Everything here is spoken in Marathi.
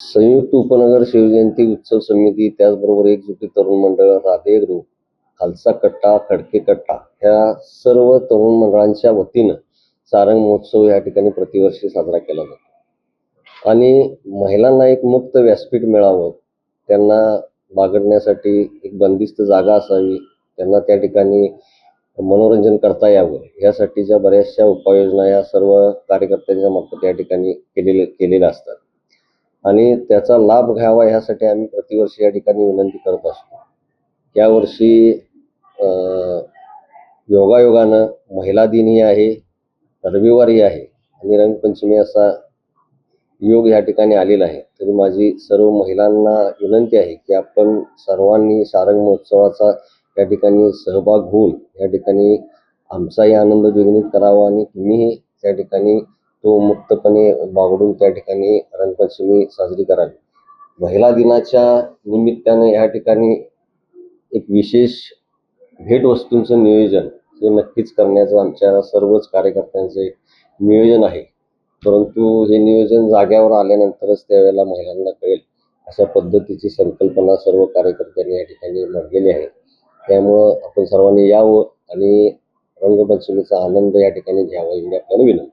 संयुक्त उपनगर शिवजयंती उत्सव समिती, त्याचबरोबर एकजुटी तरुण मंडळ, राधे ग्रुप, खालसा कट्टा, खडके कट्टा ह्या सर्व तरुण मंडळांच्या वतीनं सारंग महोत्सव या ठिकाणी प्रतिवर्षी साजरा केला जातो. आणि महिलांना एक मुक्त व्यासपीठ मिळावं, त्यांना बागडण्यासाठी एक बंदिस्त जागा असावी, त्यांना त्या ठिकाणी मनोरंजन करता यावं यासाठीच्या बऱ्याचशा उपाययोजना या सर्व कार्यकर्त्यांच्या मार्फत या ठिकाणी केलेल्या असतात. आणि त्याचा लाभ घ्यावा ह्यासाठी आम्ही प्रतिवर्षी या ठिकाणी विनंती करत असतो. यावर्षी योगायोगानं महिला दिनही आहे, रविवारी आहे आणि रंगपंचमी असा योग या ठिकाणी आलेला आहे. तरी माझी सर्व महिलांना विनंती आहे की आपण सर्वांनी सारंग महोत्सवाचा या ठिकाणी सहभाग होऊन या ठिकाणी आमचाही आनंद द्विगुणित करावा आणि तुम्हीही त्या ठिकाणी तो मुक्तपणे बागडून त्या ठिकाणी रंगपंचमी साजरी करावी. महिला दिनाच्या निमित्तानं या ठिकाणी एक विशेष भेटवस्तूंचं नियोजन हे नक्कीच करण्याचं आमच्या सर्वच कार्यकर्त्यांचे नियोजन आहे. परंतु हे नियोजन जाग्यावर आल्यानंतरच त्यावेळेला महिलांना कळेल अशा पद्धतीची संकल्पना सर्व कार्यकर्त्यांनी या ठिकाणी मांडलेली आहे. त्यामुळं आपण सर्वांनी यावं आणि रंगपंचमीचा आनंद या ठिकाणी घ्यावा एवढी आपल्याला विनंती.